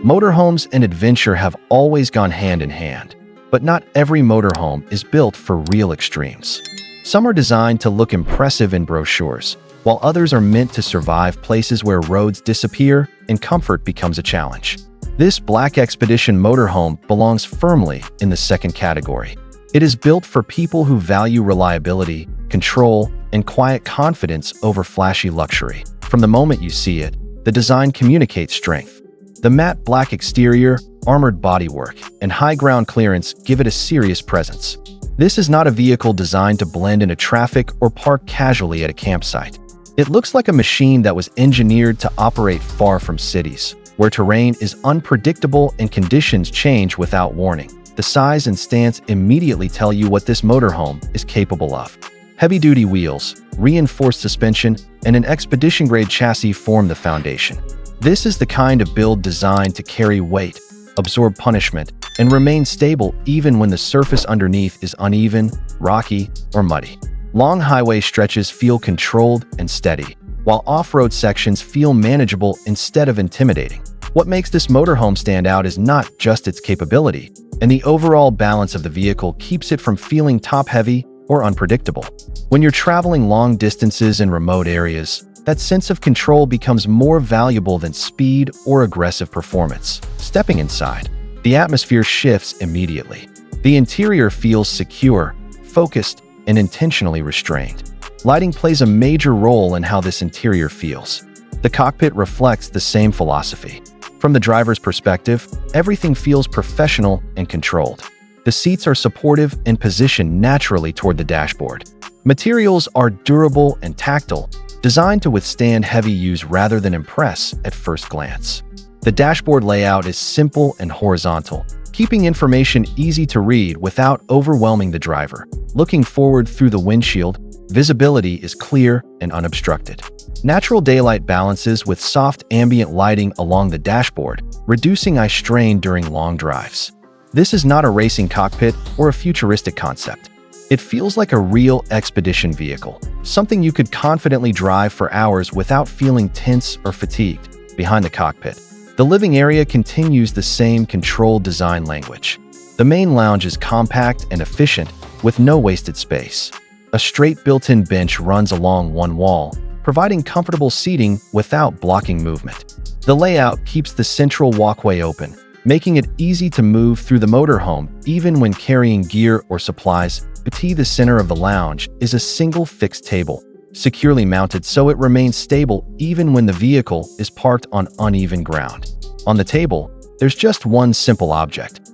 Motorhomes and adventure have always gone hand in hand, but not every motorhome is built for real extremes. Some are designed to look impressive in brochures, while others are meant to survive places where roads disappear and comfort becomes a challenge. This Black Expedition motorhome belongs firmly in the second category. It is built for people who value reliability, control, and quiet confidence over flashy luxury. From the moment you see it, the design communicates strength. The matte black exterior, armored bodywork, and high ground clearance give it a serious presence. This is not a vehicle designed to blend into traffic or park casually at a campsite. It looks like a machine that was engineered to operate far from cities, where terrain is unpredictable and conditions change without warning. The size and stance immediately tell you what this motorhome is capable of. Heavy-duty wheels, reinforced suspension, and an expedition-grade chassis form the foundation. This is the kind of build designed to carry weight, absorb punishment, and remain stable even when the surface underneath is uneven, rocky, or muddy. Long highway stretches feel controlled and steady, while off-road sections feel manageable instead of intimidating. What makes this motorhome stand out is not just its capability, and the overall balance of the vehicle keeps it from feeling top-heavy or unpredictable. When you're traveling long distances in remote areas, that sense of control becomes more valuable than speed or aggressive performance. Stepping inside, the atmosphere shifts immediately. The interior feels secure, focused, and intentionally restrained. Lighting plays a major role in how this interior feels. The cockpit reflects the same philosophy. From the driver's perspective, everything feels professional and controlled. The seats are supportive and positioned naturally toward the dashboard. Materials are durable and tactile, designed to withstand heavy use rather than impress at first glance. The dashboard layout is simple and horizontal, keeping information easy to read without overwhelming the driver. Looking forward through the windshield, visibility is clear and unobstructed. Natural daylight balances with soft ambient lighting along the dashboard, reducing eye strain during long drives. This is not a racing cockpit or a futuristic concept. It feels like a real expedition vehicle, something you could confidently drive for hours without feeling tense or fatigued. Behind the cockpit, the living area continues the same controlled design language. The main lounge is compact and efficient, with no wasted space. A straight built-in bench runs along one wall, providing comfortable seating without blocking movement. The layout keeps the central walkway open, making it easy to move through the motorhome even when carrying gear or supplies. The center of the lounge is a single fixed table, securely mounted so it remains stable even when the vehicle is parked on uneven ground. On the table, there's just one simple object.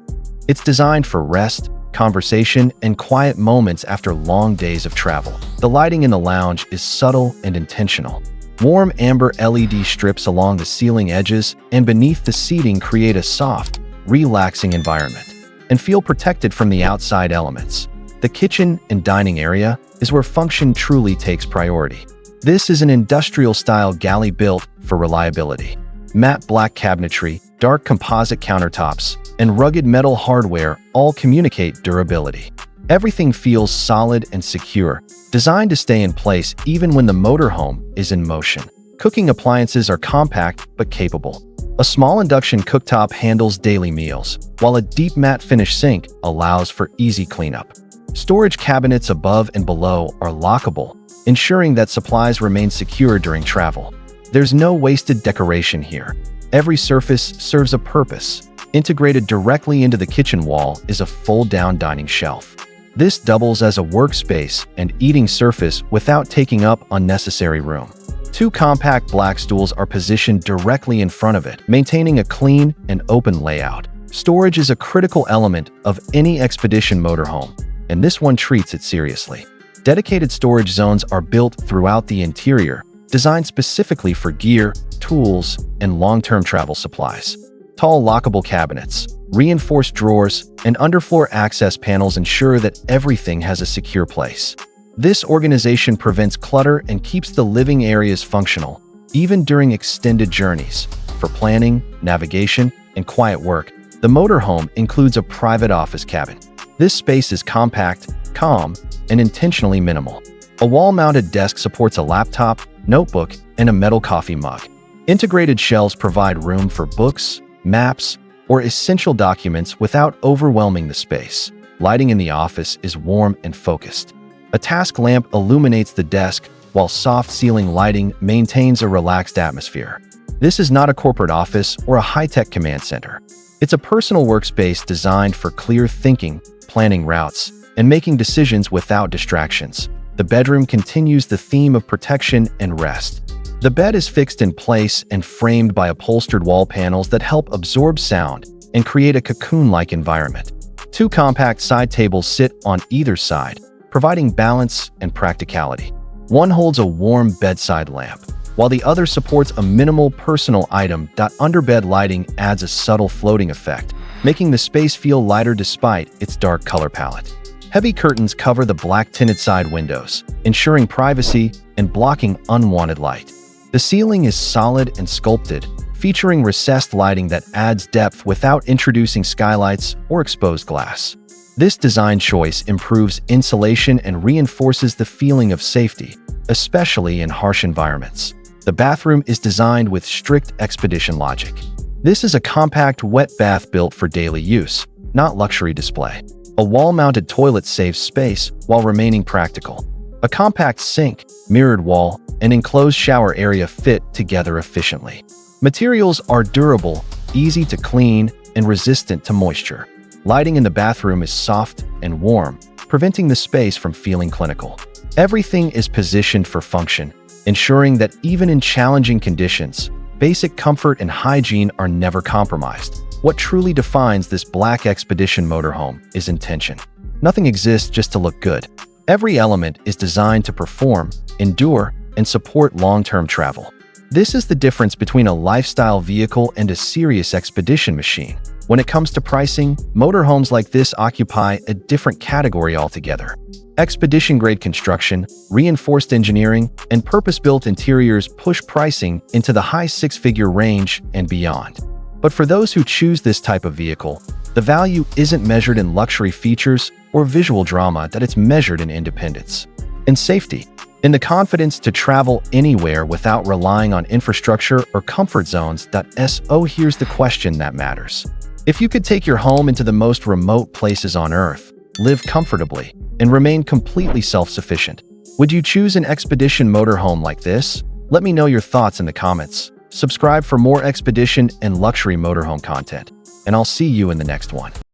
It's designed for rest, conversation, and quiet moments after long days of travel. The lighting in the lounge is subtle and intentional. Warm amber LED strips along the ceiling edges and beneath the seating create a soft, relaxing environment and feel protected from the outside elements. The kitchen and dining area is where function truly takes priority. This is an industrial-style galley built for reliability. Matte black cabinetry, dark composite countertops, and rugged metal hardware all communicate durability. Everything feels solid and secure, designed to stay in place even when the motorhome is in motion. Cooking appliances are compact but capable. A small induction cooktop handles daily meals, while a deep matte finish sink allows for easy cleanup. Storage cabinets above and below are lockable, ensuring that supplies remain secure during travel. There's no wasted decoration here. Every surface serves a purpose. Integrated directly into the kitchen wall is a fold-down dining shelf. This doubles as a workspace and eating surface without taking up unnecessary room. Two compact black stools are positioned directly in front of it, maintaining a clean and open layout. Storage is a critical element of any expedition motorhome, and this one treats it seriously. Dedicated storage zones are built throughout the interior, designed specifically for gear, tools, and long-term travel supplies. Tall lockable cabinets, reinforced drawers, and underfloor access panels ensure that everything has a secure place. This organization prevents clutter and keeps the living areas functional, even during extended journeys. For planning, navigation, and quiet work, the motorhome includes a private office cabin. This space is compact, calm, and intentionally minimal. A wall-mounted desk supports a laptop, notebook, and a metal coffee mug. Integrated shelves provide room for books, maps, or essential documents without overwhelming the space. Lighting in the office is warm and focused. A task lamp illuminates the desk, while soft ceiling lighting maintains a relaxed atmosphere. This is not a corporate office or a high-tech command center. It's a personal workspace designed for clear thinking, planning routes, and making decisions without distractions. The bedroom continues the theme of protection and rest. The bed is fixed in place and framed by upholstered wall panels that help absorb sound and create a cocoon-like environment. Two compact side tables sit on either side, providing balance and practicality. One holds a warm bedside lamp, while the other supports a minimal personal item. Underbed lighting adds a subtle floating effect, making the space feel lighter despite its dark color palette. Heavy curtains cover the black-tinted side windows, ensuring privacy and blocking unwanted light. The ceiling is solid and sculpted, featuring recessed lighting that adds depth without introducing skylights or exposed glass. This design choice improves insulation and reinforces the feeling of safety, especially in harsh environments. The bathroom is designed with strict expedition logic. This is a compact wet bath built for daily use, not luxury display. A wall-mounted toilet saves space while remaining practical. A compact sink, mirrored wall, and enclosed shower area fit together efficiently. Materials are durable, easy to clean, and resistant to moisture. Lighting in the bathroom is soft and warm, preventing the space from feeling clinical. Everything is positioned for function, ensuring that even in challenging conditions, basic comfort and hygiene are never compromised. What truly defines this black expedition motorhome is intention. Nothing exists just to look good. Every element is designed to perform, endure, and support long-term travel. This is the difference between a lifestyle vehicle and a serious expedition machine. When it comes to pricing, motorhomes like this occupy a different category altogether. Expedition-grade construction, reinforced engineering, and purpose-built interiors push pricing into the high six-figure range and beyond. But for those who choose this type of vehicle, the value isn't measured in luxury features or visual drama, that it's measured in independence and safety, in the confidence to travel anywhere without relying on infrastructure or comfort zones. So here's the question that matters. If you could take your home into the most remote places on Earth, live comfortably, and remain completely self-sufficient, would you choose an expedition motorhome like this? Let me know your thoughts in the comments. Subscribe for more expedition and luxury motorhome content, and I'll see you in the next one.